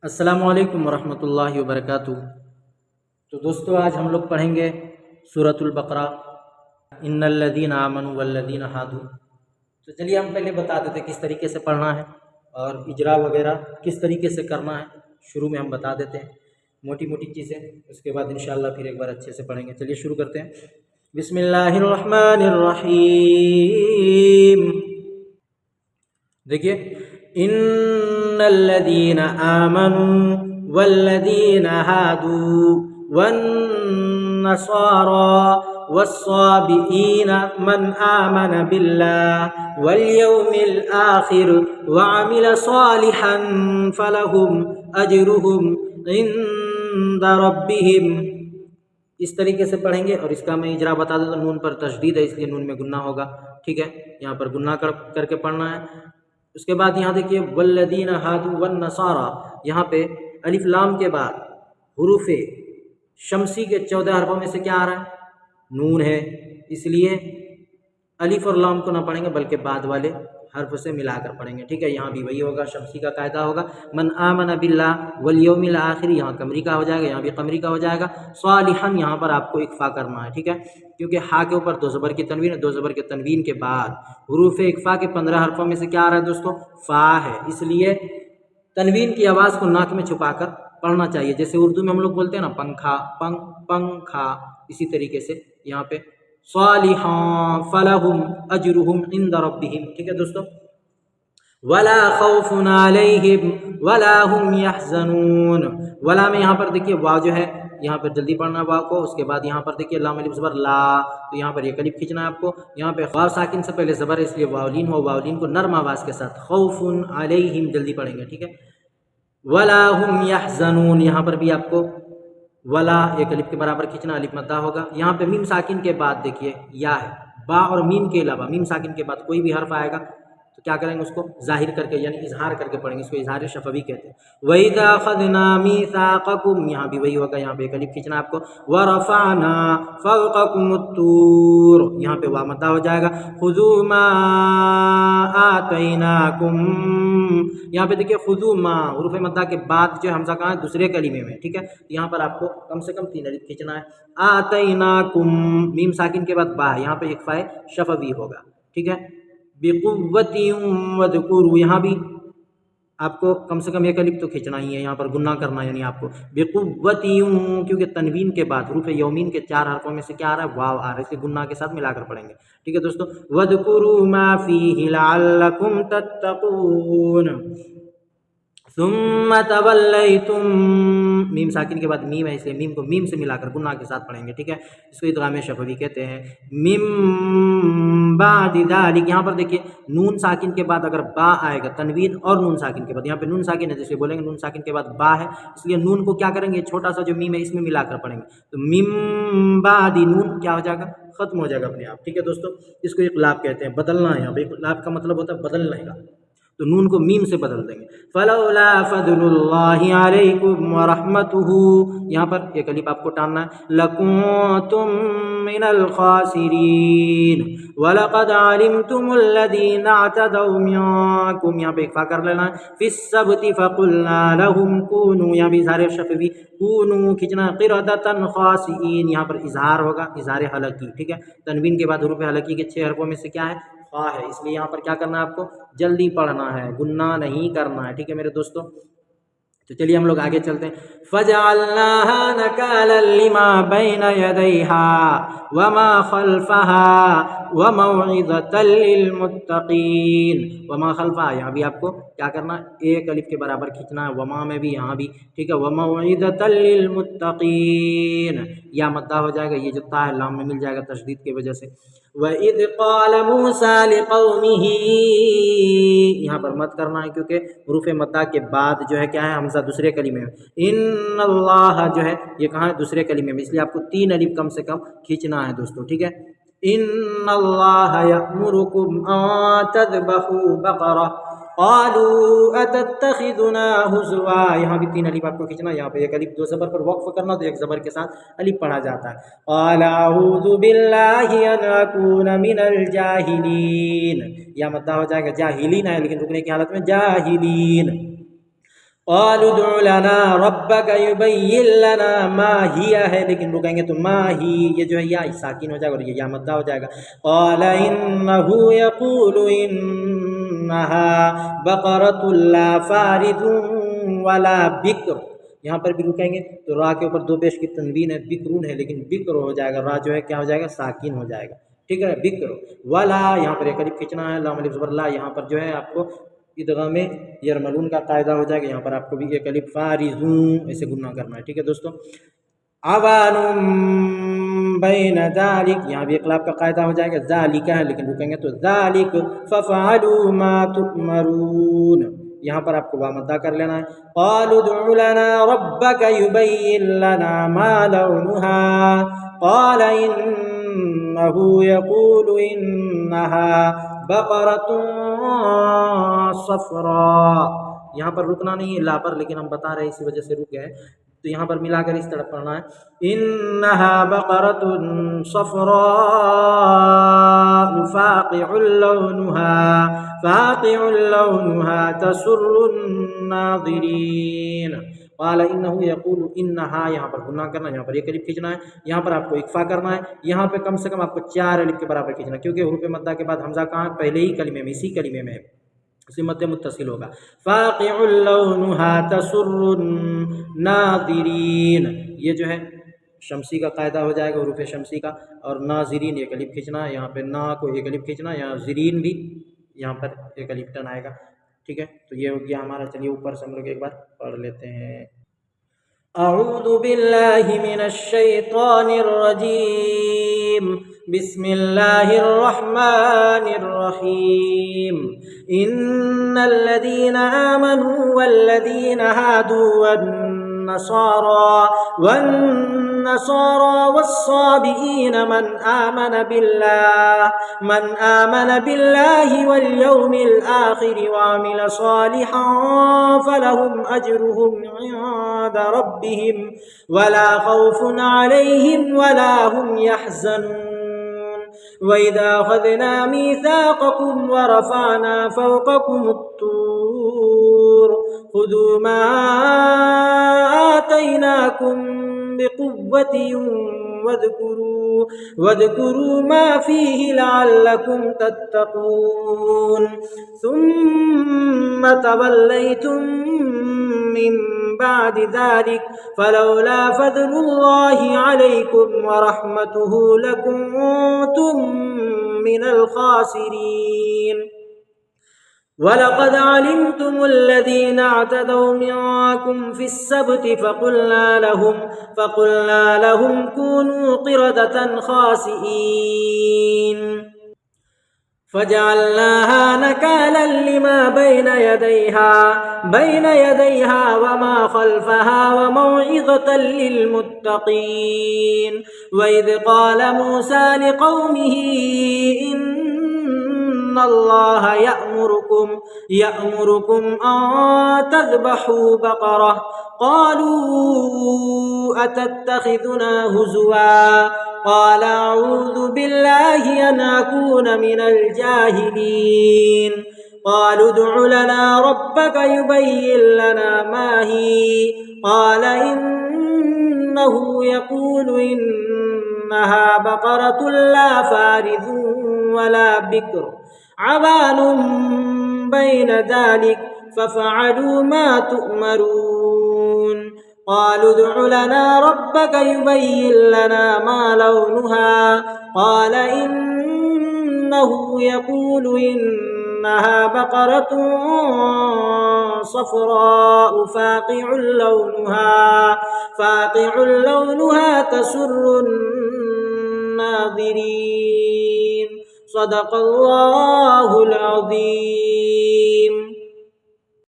السلام علیکم ورحمۃ اللہ وبرکاتہ۔ تو دوستو آج ہم لوگ پڑھیں گے سورۃ البقرہ، ان الذین آمنوا والذین ہادوا۔ تو چلیے ہم پہلے بتا دیتے کس طریقے سے پڑھنا ہے اور اجرا وغیرہ کس طریقے سے کرنا ہے۔ شروع میں ہم بتا دیتے ہیں موٹی موٹی چیزیں، اس کے بعد انشاءاللہ پھر ایک بار اچھے سے پڑھیں گے۔ چلیے شروع کرتے ہیں۔ بسم اللہ الرحمن الرحیم۔ دیکھیے، ان الذین آمنوا والذین ہادوا والنصارى والصابئین من آمن باللہ والیوم الآخر وعمل صالحا فلہم اجرہم عند ربہم۔ اس طریقے سے پڑھیں گے، اور اس کا میں اجرا بتا دوں تو نون پر تشدید ہے، اس لیے نون میں گنہ ہوگا، ٹھیک ہے، یہاں پر گنہ کر کے پڑھنا ہے۔ اس کے بعد یہاں دیکھیے والذین ہادوا والنصارى، یہاں پہ الف لام کے بعد حروف شمسی کے 14 حرفوں میں سے کیا آ رہا ہے؟ نون ہے، اس لیے الف اور لام کو نہ پڑھیں گے بلکہ بعد والے حرف سے ملا کر پڑھیں گے، ٹھیک ہے۔ یہاں بھی وہی ہوگا، شمسی کا قاعدہ ہوگا من آمن باللہ والیوم الآخر، یہاں قمری کا ہو جائے گا، یہاں بھی قمری کا ہو جائے گا۔ صالحا یہاں پر آپ کو اخفا کرنا ہے، ٹھیک ہے، کیونکہ ہا کے اوپر دو زبر کی تنوین ہے، دو زبر کے تنوین کے بعد حروف اخفا کے 15 حرفوں میں سے کیا آ رہا ہے دوستو؟ فا ہے، اس لیے تنوین کی آواز کو ناک میں چھپا کر پڑھنا چاہیے، جیسے اردو میں ہم لوگ بولتے ہیں نا پنکھا، پنکھا، اسی طریقے سے یہاں پہ صالحاں فلہم اجرہم عند ربہم، ٹھیک ہے دوستو۔ ولا خوف علیہم ولا هم یحزنون، ولا میں یہاں پر دیکھیے واو جو ہے یہاں پر جلدی پڑھنا ہے واو کو، اس کے بعد یہاں پر دیکھیے لام الف زبر لا، تو یہاں پر یہ کلپ کھینچنا ہے آپ کو، یہاں پہ واو ساکن سے پہلے زبر ہے اس لیے واولین ہو، واولین کو نرم آواز کے ساتھ خوف علیہم جلدی پڑھیں گے، ٹھیک ہے۔ ولا هم یحزنون، یہاں پر بھی آپ کو ولا ایک الف کے برابر کھینچنا، الف مدہ ہوگا، یہاں پہ میم ساکن کے بعد دیکھیے یا ہے، با اور میم کے علاوہ میم ساکن کے بعد کوئی بھی حرف آئے گا تو کیا کریں گے؟ اس کو ظاہر کر کے یعنی اظہار کر کے پڑھیں گے، اس کو اظہار شفوی کہتے ہیں۔ وَإِذَا أَخَذْنَا مِيثَاقَكُمْ، یہاں بھی وہی ہوگا، یہاں پہ ایک الف کھینچنا آپ کو، وَرَفَعْنَا فَوْقَكُمُ الطُّورَ، یہاں پہ وا مدہ ہو جائے گا، خُذُوا مَا آتَيْنَاكُمْ، یہاں پہ دیکھیے خُذُوا مَا، حروف مدہ کے بعد جو حمزہ کہاں ہے؟ دوسرے کلمے میں، ٹھیک ہے، یہاں پر آپ کو کم سے کم 3 الف کھینچنا ہے۔ آتَيْنَاكُمْ، میم ساکن کے بعد با، یہاں پہ اخفاء شفوی ہوگا، ٹھیک ہے۔ بِقُوَّةٍ وَاذْكُرُوا، یہاں بھی آپ کو کم سے کم ایک الف تو کھینچنا ہی ہے، یہاں پر گنہ کرنا ہے، یعنی آپ کو بِقُوَّةٍ، کیونکہ تنوین کے بعد حروف یومین کے 4 حرفوں میں سے کیا آ رہا ہے؟ واو آ رہا ہے، اس لیے گنہ کے ساتھ ملا کر پڑھیں گے، ٹھیک ہے دوستو۔ وَاذْكُرُوا مَا فِيهِ لَعَلَّكُمْ تَتَّقُونَ ثُمَّ تَوَلَّيْتُمْ، میم ساکن کے بعد میم ہے، اس لیے میم کو میم سے ملا کر گنہ کے ساتھ پڑھیں گے، ٹھیک ہے، اس کو ادغام شفوی کہتے ہیں۔ مِن بعد ذالک، یہاں پر دیکھیے نون ساکن کے بعد اگر با آئے گا، تنوین اور نون ساکن کے بعد، یہاں پہ نون ساکن ہے جیسے بولیں گے نون ساکن کے بعد با ہے، اس لیے نون کو کیا کریں گے؟ چھوٹا سا جو میم ہے اس میں ملا کر پڑھیں گے، تو مِن بعد، نون کیا ہو جائے گا؟ ختم ہو جائے گا اپنے آپ، ٹھیک ہے دوستو۔ اس کو اقلاب کہتے ہیں، بدلنا ہے، یہاں پہ اقلاب کا مطلب ہوتا ہے بدلنے کا، تو نون کو میم سے بدل دیں گے۔ فلولا فضل اللہ علیکم ورحمتہ، یہاں پر ایک الف آپ کو ٹاننا ہے، لکنتم من الخاسرین ولقد علمتم الذین اعتدوا منکم، یہاں پہ اخفا کر لینا ہے، فی السبت فقلنا لهم کونوا، یہاں بھی اظہار شفوی کونوا کھینچنا، قردۃ خاسئین، یہاں پر اظہار ہوگا، اظہار حلقی، ٹھیک ہے، تنوین کے بعد حروف حلقی کے 6 حرفوں میں سے کیا ہے؟ خا ہے، اس لیے یہاں پر کیا کرنا ہے آپ کو؟ جلدی پڑھنا ہے، گنہ نہیں کرنا ہے، ٹھیک ہے میرے دوستو۔ تو چلیے ہم لوگ آگے چلتے ہیں۔ فَجَعَلْنَاهَا نَكَالًا لِمَا بَيْنَ يَدَيْهَا وَمَا خَلْفَهَا وَمَوْعِظَةً لِّلْمُتَّقِينَ، وما خلفہا، یہاں بھی آپ کو کیا کرنا ہے؟ ایک الف کے برابر کھینچنا ہے، وما میں بھی، یہاں بھی، ٹھیک ہے، وَمَوْعِظَةً لِّلْمُتَّقِينَ، یا مدہ ہو جائے گا، یہ جو تا ہے لام میں مل جائے گا تشدید کی وجہ سے۔ وَإِذْ قَالَ مُوسَىٰ لِقَوْمِهِ، یہاں پر مد کرنا ہے کیونکہ حروف مدہ کے بعد جو ہے کیا ہے؟ حمزہ دوسرے کلمے میں، ان اللہ جو ہے یہ کہاں ہے؟ دوسرے کلمے میں، اس لیے آپ کو 3 الف کم سے کم کھینچنا ہے دوستو، ٹھیک ہے۔ ان اللہ یأمرکم ان تذبحوا بقرہ قالوا اتتخذنا ہزوا، یہاں بھی 3 الف آپ کو کھینچنا، یہاں پہ ایک الف 2 زبر پر وقف کرنا تو ایک زبر کے ساتھ الف پڑھا جاتا ہے۔ قال اعوذ باللہ ان اکون من الجاہلین، یا مدہ ہو جائے گا، جاہلین ہے لیکن رکنے کی حالت میں جاہلین۔ قالوا ادع لنا ربك يبين لنا ما هي ہے، لیکن رکیں گے تو ما ہی یہ جو ہے یا ساکن ہو جائے گا اور یہ یا مدہ ہو جائے گا. قال انه يقول انها بقرة لا فارض ولا بکر. یہاں پر بھی رکیں گے تو را کے اوپر دو پیش کی تنوین ہے، بکرون ہے، لیکن بکر ہو جائے گا، را جو ہے کیا ہو جائے گا ساکن ہو جائے گا. ٹھیک ہے، بکر ولا یہاں پر ایک الف کھینچنا ہے، لام الف زبر لا، یہاں پر جو ہے آپ کو ادغام یرملون کا قاعدہ ہو جائے گا، یہاں پر آپ کو بھی ایک الف فارزون ایسے گننا کرنا ہے. ٹھیک ہے دوستو، عوان بین ذالک، یہاں بھی اقلاب کا قاعدہ ہو جائے گا، ذالک ہے لیکن رکیں گے تو ذالک ففعلوا ما تؤمرون، یہاں پر آپ کو وامدہ کر لینا ہے. قالوا ادع لنا ربك يبين لنا ما لونها قال انه يقول انها بقرة صفراء. یہاں پر رکنا نہیں ہے لا پر، لیکن ہم بتا رہے ہیں اسی وجہ سے رک گئے، تو یہاں پر ملا کر اس طرح پڑھنا ہے انها بقرة صفراء فاقع لونها تسر الناظرین. قال انه يقول انها، یہاں پر گناہ کرنا، یہاں پر ایک الف کھینچنا ہے، یہاں پر آپ کو اکفا کرنا ہے، یہاں پہ کم سے کم آپ کو 4 الف کے برابر کھینچنا ہے، کیونکہ حروف مدہ کے بعد حمزہ کہاں پہلے ہی کلمے میں، اسی کلمے میں اسی مد متصل ہوگا. فاقع لونها تسر الناظرین، یہ جو ہے شمسی کا قاعدہ ہو جائے گا، حروف شمسی کا، اور ناظرین ایک الف کھینچنا ہے، یہاں پہ نا کو ایک الف کھینچنا ہے، یہاں زرین بھی یہاں پر ایک الف ٹن آئے گا. ٹھیک ہے، تو یہ ہو گیا ہمارا. چلیے اوپر سے ہم لوگ ایک بار پڑھ لیتے ہیں. اعوذ باللہ من الشیطان الرجیم، بسم اللہ الرحمن الرحیم. ان الذين آمنوا والذين هادوا والنصارى والصابئين من آمن بالله واليوم الآخر وعمل صالحا فلهم أجرهم عند ربهم ولا خوف عليهم ولا هم يحزنون. وَإِذَا أَخَذْنَا مِيثَاقَكُمْ وَرَفَعْنَا فَوْقَكُمُ الطُّورَ خُذُوا مَا آتَيْنَاكُمْ بِقُوَّةٍ واذكروا ما فيه لعلكم تتقون. ثم توليتم من بعد ذلك فلولا فضل الله عليكم ورحمته لكنتم من الخاسرين. وَلَقَدْ عَلِمْتُمُ الَّذِينَ اعْتَدَوْا مِنكُمْ فِي السَّبْتِ فَقُلْنَا لَهُمْ كُونُوا قِرَدَةً خَاسِئِينَ فَجَعَلْنَاهَا نَكَالًا لِمَا بَيْنَ يَدَيْهَا وَمَا خَلْفَهَا وَمَوْعِظَةً لِلْمُتَّقِينَ. وَإِذْ قَالَ مُوسَى لِقَوْمِهِ إِنَّ اللَّهَ يَأْمُرُكُمْ أَن تَذْبَحُوا بَقَرَةً قَالُوا أَتَتَّخِذُنَا هُزُوًا قَالَ أَعُوذُ بِاللَّهِ أَنْ أَكُونَ مِنَ الْجَاهِلِينَ. قَالُوا ادْعُ لَنَا رَبَّكَ يُبَيِّن لَّنَا مَا هِيَ قَالَ إِنَّهُ يَقُولُ إِنَّهَا بَقَرَةٌ لَّا فَارِضٌ وَلَا بِكْرٌ عَوَانٌ بَيْنَ ذَلِكَ فَفَعَلُوا مَا تُؤْمَرُونَ. قَالُوا ادْعُ لَنَا رَبَّكَ يُبَيِّن لَّنَا مَا لَوْنُهَا قَالَ إِنَّهُ يَقُولُ إِنَّهَا بَقَرَةٌ صَفْرَاءُ فَاقِعٌ لَّوْنُهَا تَسُرُّ النَّاظِرِينَ. صدق اللہ العظیم.